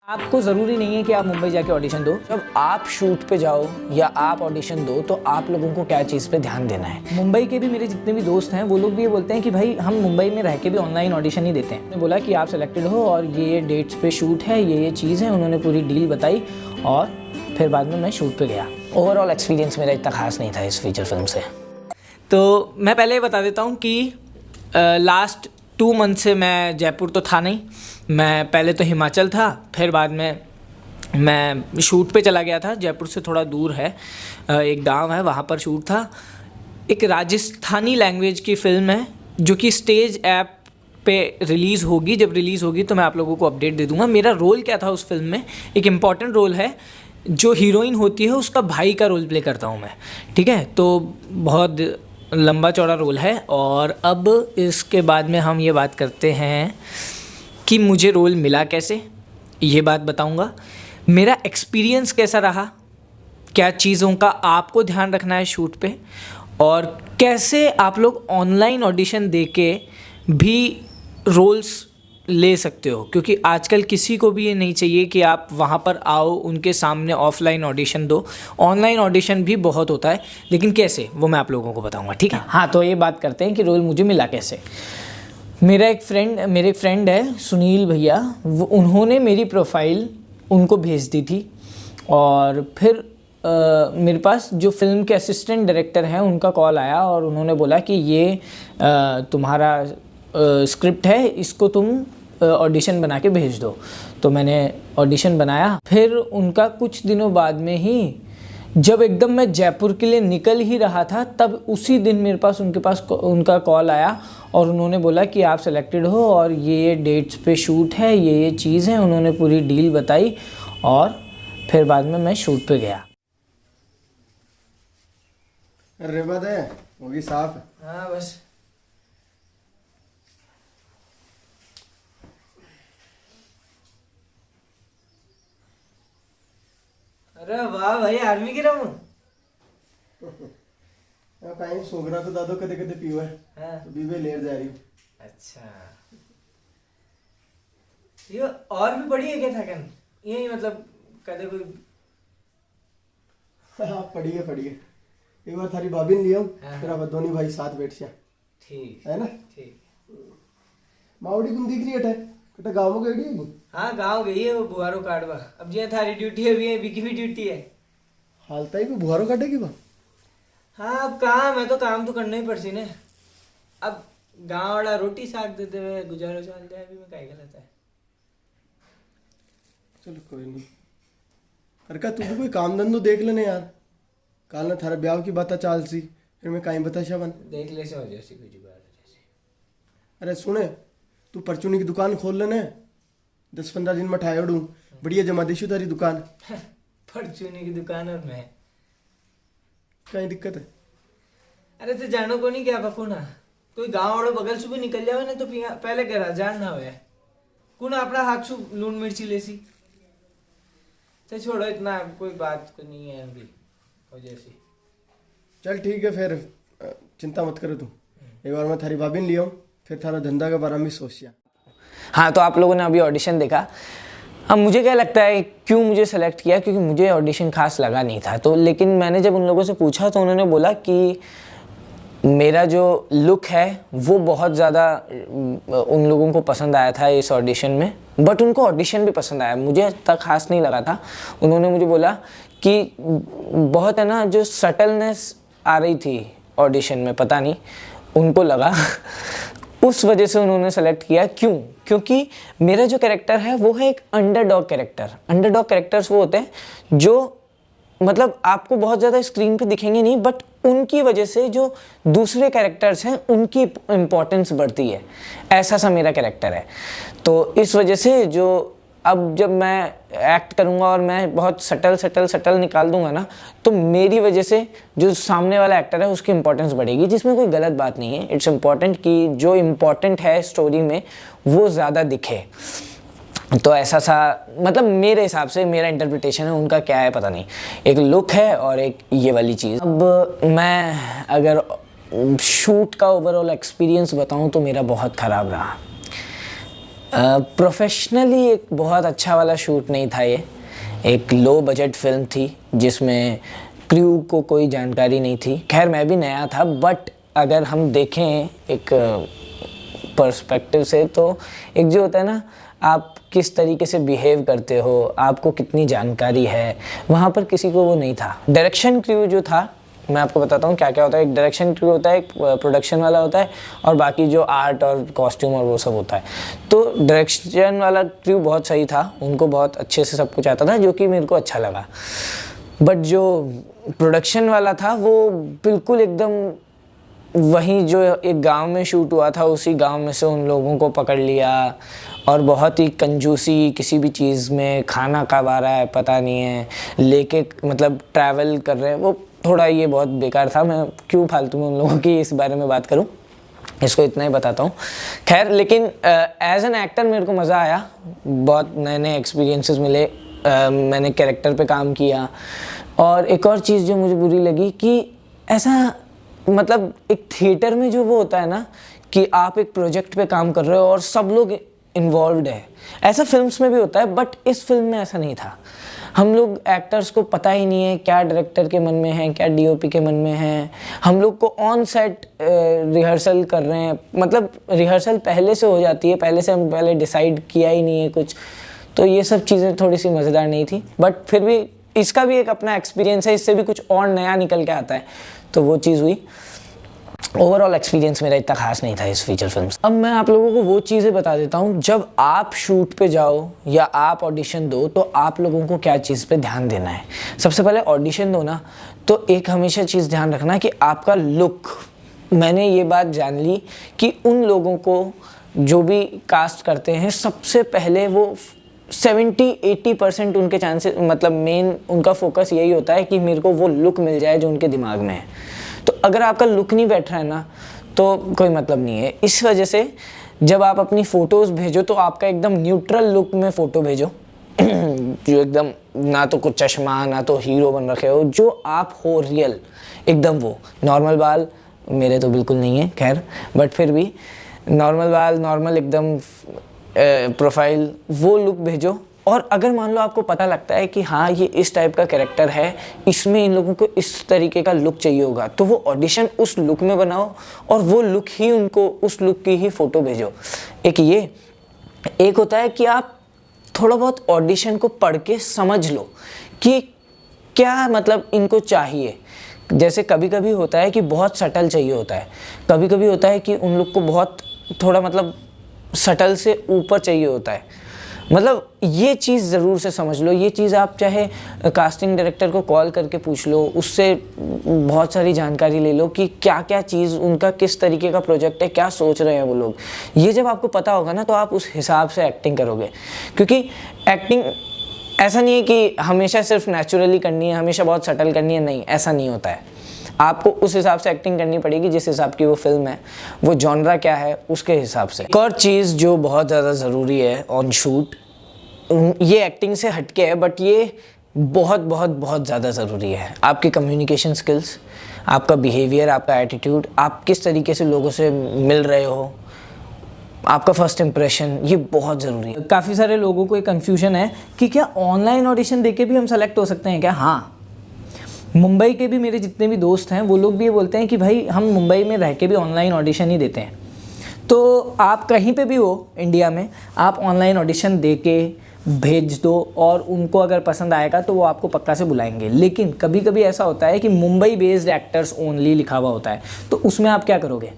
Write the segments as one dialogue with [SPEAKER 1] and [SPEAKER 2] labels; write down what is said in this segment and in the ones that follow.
[SPEAKER 1] आपको ज़रूरी नहीं है कि आप मुंबई जाके ऑडिशन दो। जब आप शूट पे जाओ या आप ऑडिशन दो तो आप लोगों को क्या चीज़ पे ध्यान देना है। मुंबई के भी मेरे जितने भी दोस्त हैं वो लोग भी ये बोलते हैं कि भाई हम मुंबई में रह के भी ऑनलाइन ऑडिशन नहीं देते हैं। मैंने बोला कि आप सेलेक्टेड हो और ये डेट्स पे शूट है, ये चीज़ है। उन्होंने पूरी डील बताई और फिर बाद में मैं शूट पे गया। ओवरऑल एक्सपीरियंस मेरा इतना खास नहीं था इस फीचर फिल्म से। तो मैं पहले ही बता देता हूँ कि लास्ट 2 मंथ से मैं जयपुर तो था नहीं। मैं पहले तो हिमाचल था, फिर बाद में मैं शूट पे चला गया था। जयपुर से थोड़ा दूर है, एक गांव है, वहाँ पर शूट था। एक राजस्थानी लैंग्वेज की फ़िल्म है जो कि स्टेज ऐप पे रिलीज़ होगी। जब रिलीज़ होगी तो मैं आप लोगों को अपडेट दे दूँगा। मेरा रोल क्या था उस फिल्म में, एक इम्पॉर्टेंट रोल है। जो हीरोइन होती है उसका भाई का रोल प्ले करता हूँ मैं, ठीक है। तो बहुत लंबा चौड़ा रोल है। और अब इसके बाद में हम ये बात करते हैं कि मुझे रोल मिला कैसे, ये बात बताऊंगा। मेरा एक्सपीरियंस कैसा रहा, क्या चीज़ों का आपको ध्यान रखना है शूट पे, और कैसे आप लोग ऑनलाइन ऑडिशन दे के भी रोल्स ले सकते हो। क्योंकि आजकल किसी को भी ये नहीं चाहिए कि आप वहाँ पर आओ, उनके सामने ऑफलाइन ऑडिशन दो। ऑनलाइन ऑडिशन भी बहुत होता है, लेकिन कैसे वो मैं आप लोगों को बताऊंगा, ठीक है। हाँ, तो ये बात करते हैं कि रोल मुझे मिला कैसे। मेरे एक फ्रेंड है सुनील भैया, वो उन्होंने मेरी प्रोफाइल उनको भेज दी थी। और फिर मेरे पास जो फिल्म के असिस्टेंट डायरेक्टर हैं उनका कॉल आया और उन्होंने बोला कि ये तुम्हारा स्क्रिप्ट है, इसको तुम ऑडिशन बना के भेज दो। तो मैंने ऑडिशन बनाया। फिर उनका कुछ दिनों बाद में ही, जब एकदम मैं जयपुर के लिए निकल ही रहा था, तब उसी दिन मेरे पास उनका कॉल आया और उन्होंने बोला कि आप सेलेक्टेड हो और ये डेट्स पे शूट है, ये चीज़ है। उन्होंने पूरी डील बताई और फिर बाद में मैं शूट पे गया।
[SPEAKER 2] अरे बात है, होगी साफ।
[SPEAKER 1] हाँ बस। अरे वाह भाई, आर्मी की रहा हूँ।
[SPEAKER 2] कहीं सोगरा तो दादो कदे कदे पीवा है।
[SPEAKER 1] हाँ।
[SPEAKER 2] तो बीबे लेर जा रही हूँ।
[SPEAKER 1] अच्छा, ये और भी बड़ी है क्या थकन, यही मतलब कदे कोई।
[SPEAKER 2] हाँ, पड़ी है। एक बार थारी भाभी ने लिया हूँ,
[SPEAKER 1] हाँ।
[SPEAKER 2] फिर आप दोनों भाई साथ बैठ जा,
[SPEAKER 1] ठीक
[SPEAKER 2] है ना।
[SPEAKER 1] ठीक।
[SPEAKER 2] मावड़ी गुम दिख रही है कटा गाँव में गई है।
[SPEAKER 1] हाँ, गाँव गई है वो बुआरो काटवा। अब ये थारी ड्यूटी है, भी है, विकी भी ड्यूटी है।
[SPEAKER 2] हालता ही को बुहारो काटेगी बा।
[SPEAKER 1] हाँ, अब काम है तो काम तो करना ही पड़सी ने। अब गाँव वाला रोटी साग देते हुए गुजारो चल जाए, अभी में क्या गलत है।
[SPEAKER 2] चलो कोई नहीं। अरे का तू भी कोई काम धंधो देख लेने यार। काल ना थारा ब्याह की बात चाल सी, फिर मैं कहीं बता शावन
[SPEAKER 1] देख ले से हो जैसी कुछ बात जैसी।
[SPEAKER 2] अरे सुने, तू परचूनी की दुकान खोल लेने, 10-15 दिन में ठाए उड़ू, बढ़िया जमा देशु तारी दुकान।
[SPEAKER 1] परचूनी की दुकान और मैं
[SPEAKER 2] कहीं दिक्कत है।
[SPEAKER 1] अरे तो जानो को नहीं क्या पकू ना, कोई गाँव वालों बगल से भी निकल जावे ना तो पहले कह जान ना हो कौन अपना हाथ से लून मिर्ची लेसी। तो छोड़ो, इतना कोई बात को नहीं है अभी हो जैसी।
[SPEAKER 2] चल ठीक है, फिर चिंता मत करो तू। एक बार मैं थारी भाभी ने लिया हूँ, फिर थारा धंधा के बारे में सोचिया।
[SPEAKER 1] हाँ, तो आप लोगों ने अभी ऑडिशन देखा। अब मुझे क्या लगता है क्यों मुझे सेलेक्ट किया, क्योंकि मुझे ऑडिशन खास लगा नहीं था। तो लेकिन मैंने जब उन लोगों से पूछा तो उन्होंने बोला कि मेरा जो लुक है वो बहुत ज़्यादा उन लोगों को पसंद आया था इस ऑडिशन में। बट उनको ऑडिशन भी पसंद आया, मुझे तक खास नहीं लगा था। उन्होंने मुझे बोला कि बहुत है ना जो सटलनेस आ रही थी ऑडिशन में, पता नहीं उनको लगा उस वजह से उन्होंने सेलेक्ट किया। क्यों? क्योंकि मेरा जो कैरेक्टर है वो है एक अंडरडॉग कैरेक्टर। अंडरडॉग कैरेक्टर्स वो होते हैं जो मतलब आपको बहुत ज़्यादा स्क्रीन पे दिखेंगे नहीं, बट उनकी वजह से जो दूसरे कैरेक्टर्स हैं उनकी इम्पोर्टेंस बढ़ती है। ऐसा सा मेरा कैरेक्टर है। तो इस वजह से जो अब जब मैं एक्ट करूँगा और मैं बहुत सटल निकाल दूंगा ना, तो मेरी वजह से जो सामने वाला एक्टर है उसकी इम्पोर्टेंस बढ़ेगी, जिसमें कोई गलत बात नहीं है। इट्स इम्पॉर्टेंट कि जो इम्पोर्टेंट है स्टोरी में वो ज़्यादा दिखे। तो ऐसा सा मतलब मेरे हिसाब से मेरा इंटरप्रिटेशन है, उनका क्या है पता नहीं। एक लुक है और एक ये वाली चीज़। अब मैं अगर शूट का ओवरऑल एक्सपीरियंस बताऊं तो मेरा बहुत ख़राब रहा। प्रोफेशनली एक बहुत अच्छा वाला शूट नहीं था ये। एक लो बजट फिल्म थी जिसमें क्रू को कोई जानकारी नहीं थी। खैर मैं भी नया था, बट अगर हम देखें एक पर्सपेक्टिव से तो एक जो होता है ना, आप किस तरीके से बिहेव करते हो, आपको कितनी जानकारी है, वहाँ पर किसी को वो नहीं था। डायरेक्शन क्रू जो था, मैं आपको बताता हूँ क्या क्या होता है। एक डायरेक्शन क्रू होता है, एक प्रोडक्शन वाला होता है, और बाकी जो आर्ट और कॉस्ट्यूम और वो सब होता है। तो डायरेक्शन वाला क्रू बहुत सही था, उनको बहुत अच्छे से सब कुछ आता था, जो कि मेरे को अच्छा लगा। बट जो प्रोडक्शन वाला था वो बिल्कुल एकदम वहीं जो एक गांव में शूट हुआ था, उसी गांव में से उन लोगों को पकड़ लिया, और बहुत ही कंजूसी, किसी भी चीज़ में खाना कब आ रहा है पता नहीं है, लेके मतलब ट्रैवल कर रहे हैं, वो थोड़ा ये बहुत बेकार था। मैं क्यों फालतू में उन लोगों की इस बारे में बात करूं, इसको इतना ही बताता हूँ। खैर, लेकिन एज एन एक्टर मेरे को मज़ा आया, बहुत नए नए एक्सपीरियंसेस मिले, मैंने कैरेक्टर पे काम किया। और एक और चीज़ जो मुझे बुरी लगी कि ऐसा मतलब एक थिएटर में जो वो होता है ना कि आप एक प्रोजेक्ट पे काम कर रहे हो और सब लोग इन्वॉल्व्ड है, ऐसा फिल्म्स में भी होता है, बट इस फिल्म में ऐसा नहीं था। हम लोग एक्टर्स को पता ही नहीं है क्या डायरेक्टर के मन में है, क्या डीओपी के मन में है। हम लोग को ऑन सेट रिहर्सल कर रहे हैं, मतलब रिहर्सल पहले से हो जाती है, पहले से हम पहले डिसाइड किया ही नहीं है कुछ। तो ये सब चीज़ें थोड़ी सी मज़ेदार नहीं थी, बट फिर भी इसका भी एक अपना एक्सपीरियंस है, इससे भी कुछ और नया निकल के आता है, तो वो चीज़ हुई। ओवरऑल एक्सपीरियंस मेरा इतना खास नहीं था इस फीचर फिल्म से। अब मैं आप लोगों को वो चीज़ें बता देता हूँ, जब आप शूट पे जाओ या आप ऑडिशन दो तो आप लोगों को क्या चीज़ पे ध्यान देना है। सबसे पहले ऑडिशन दो ना, तो एक हमेशा चीज़ ध्यान रखना कि आपका लुक। मैंने ये बात जान ली कि उन लोगों को जो भी कास्ट करते हैं, सबसे पहले वो 70-80% उनके चांसेस, मतलब मेन उनका फोकस यही होता है कि मेरे को वो लुक मिल जाए जो उनके दिमाग में है। तो अगर आपका लुक नहीं बैठ रहा है ना, तो कोई मतलब नहीं है। इस वजह से जब आप अपनी फ़ोटोज़ भेजो तो आपका एकदम न्यूट्रल लुक में फ़ोटो भेजो जो एकदम ना तो कुछ चश्मा, ना तो हीरो बन रखे हो, जो आप हो रियल एकदम। वो नॉर्मल बाल मेरे तो बिल्कुल नहीं है खैर, बट फिर भी नॉर्मल बाल, नॉर्मल एकदम प्रोफाइल, वो लुक भेजो। और अगर मान लो आपको पता लगता है कि हाँ ये इस टाइप का कैरेक्टर है, इसमें इन लोगों को इस तरीके का लुक चाहिए होगा, तो वो ऑडिशन उस लुक में बनाओ और वो लुक ही उनको, उस लुक की ही फ़ोटो भेजो। एक होता है कि आप थोड़ा बहुत ऑडिशन को पढ़ के समझ लो कि क्या मतलब इनको चाहिए। जैसे कभी कभी होता है कि बहुत सटल चाहिए होता है, कभी कभी होता है कि उन लोग को बहुत थोड़ा मतलब सटल से ऊपर चाहिए होता है। मतलब ये चीज़ ज़रूर से समझ लो। ये चीज़ आप चाहे कास्टिंग डायरेक्टर को कॉल करके पूछ लो, उससे बहुत सारी जानकारी ले लो कि क्या क्या चीज़ उनका, किस तरीके का प्रोजेक्ट है, क्या सोच रहे हैं वो लोग। ये जब आपको पता होगा ना, तो आप उस हिसाब से एक्टिंग करोगे। क्योंकि एक्टिंग ऐसा नहीं है कि हमेशा सिर्फ नेचुरली करनी है, हमेशा बहुत सटल करनी है, नहीं, ऐसा नहीं होता है। आपको उस हिसाब से एक्टिंग करनी पड़ेगी जिस हिसाब की वो फिल्म है, वो जॉनरा क्या है उसके हिसाब से। एक और चीज़ जो बहुत ज़्यादा ज़रूरी है ऑन शूट, ये एक्टिंग से हटके है, बट ये बहुत बहुत बहुत ज़्यादा ज़रूरी है, आपकी कम्युनिकेशन स्किल्स, आपका बिहेवियर, आपका एटीट्यूड, आप किस तरीके से लोगों से मिल रहे हो, आपका फर्स्ट इंप्रेशन, ये बहुत ज़रूरी है। काफ़ी सारे लोगों को एक कन्फ्यूजन है कि क्या ऑनलाइन ऑडिशन देके भी हम सेलेक्ट हो सकते हैं क्या? हाँ, मुंबई के भी मेरे जितने भी दोस्त हैं वो लोग भी ये बोलते हैं कि भाई हम मुंबई में रह के भी ऑनलाइन ऑडिशन ही देते हैं। तो आप कहीं पे भी हो इंडिया में, आप ऑनलाइन ऑडिशन दे के भेज दो और उनको अगर पसंद आएगा तो वो आपको पक्का से बुलाएंगे। लेकिन कभी कभी ऐसा होता है कि मुंबई बेस्ड एक्टर्स ओनली लिखा हुआ होता है, तो उसमें आप क्या करोगे?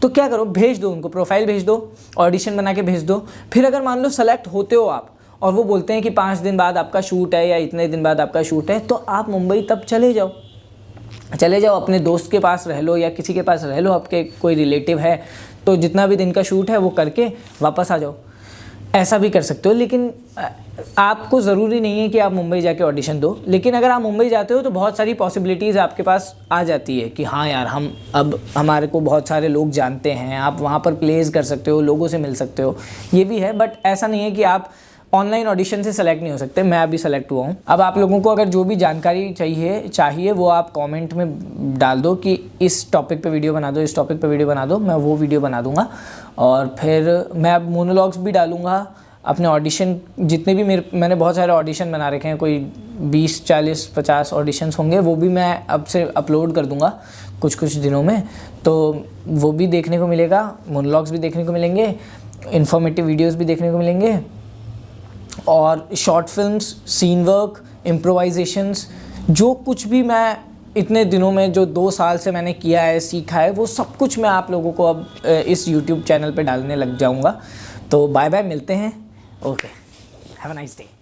[SPEAKER 1] तो क्या करो, भेज दो उनको, प्रोफाइल भेज दो, ऑडिशन बना के भेज दो। फिर अगर मान लो सेलेक्ट होते हो आप और वो बोलते हैं कि 5 दिन बाद आपका शूट है या इतने दिन बाद आपका शूट है, तो आप मुंबई तब चले जाओ, अपने दोस्त के पास रह लो या किसी के पास रह लो, आपके कोई रिलेटिव है तो जितना भी दिन का शूट है वो करके वापस आ जाओ। ऐसा भी कर सकते हो, लेकिन आपको ज़रूरी नहीं है कि आप मुंबई जाके ऑडिशन दो। लेकिन अगर आप मुंबई जाते हो तो बहुत सारी पॉसिबिलिटीज़ आपके पास आ जाती है कि हाँ यार, हम अब हमारे को बहुत सारे लोग जानते हैं, आप वहाँ पर प्लेस कर सकते हो, लोगों से मिल सकते हो, ये भी है। बट ऐसा नहीं है कि आप ऑनलाइन ऑडिशन से सेलेक्ट नहीं हो सकते, मैं अभी सेलेक्ट हुआ हूँ। अब आप लोगों को अगर जो भी जानकारी चाहिए वो आप कमेंट में डाल दो कि इस टॉपिक पे वीडियो बना दो, इस टॉपिक पे वीडियो बना दो, मैं वो वीडियो बना दूंगा। और फिर मैं अब मोनोलॉग्स भी डालूंगा अपने ऑडिशन, जितने भी मैंने बहुत सारे ऑडिशन बना रखे हैं, कोई 20 40 50 ऑडिशंस होंगे, वो भी मैं अब से अपलोड कर दूंगा कुछ दिनों में। तो वो भी देखने को मिलेगा, मोनोलॉग्स भी देखने को मिलेंगे, इन्फॉर्मेटिव वीडियोस भी देखने को मिलेंगे, और शॉर्ट फिल्म्स, सीन वर्क, इम्प्रोवाइजेशंस, जो कुछ भी मैं इतने दिनों में जो 2 साल से मैंने किया है, सीखा है, वो सब कुछ मैं आप लोगों को अब इस यूट्यूब चैनल पे डालने लग जाऊंगा। तो बाय बाय, मिलते हैं। Okay, have a nice day.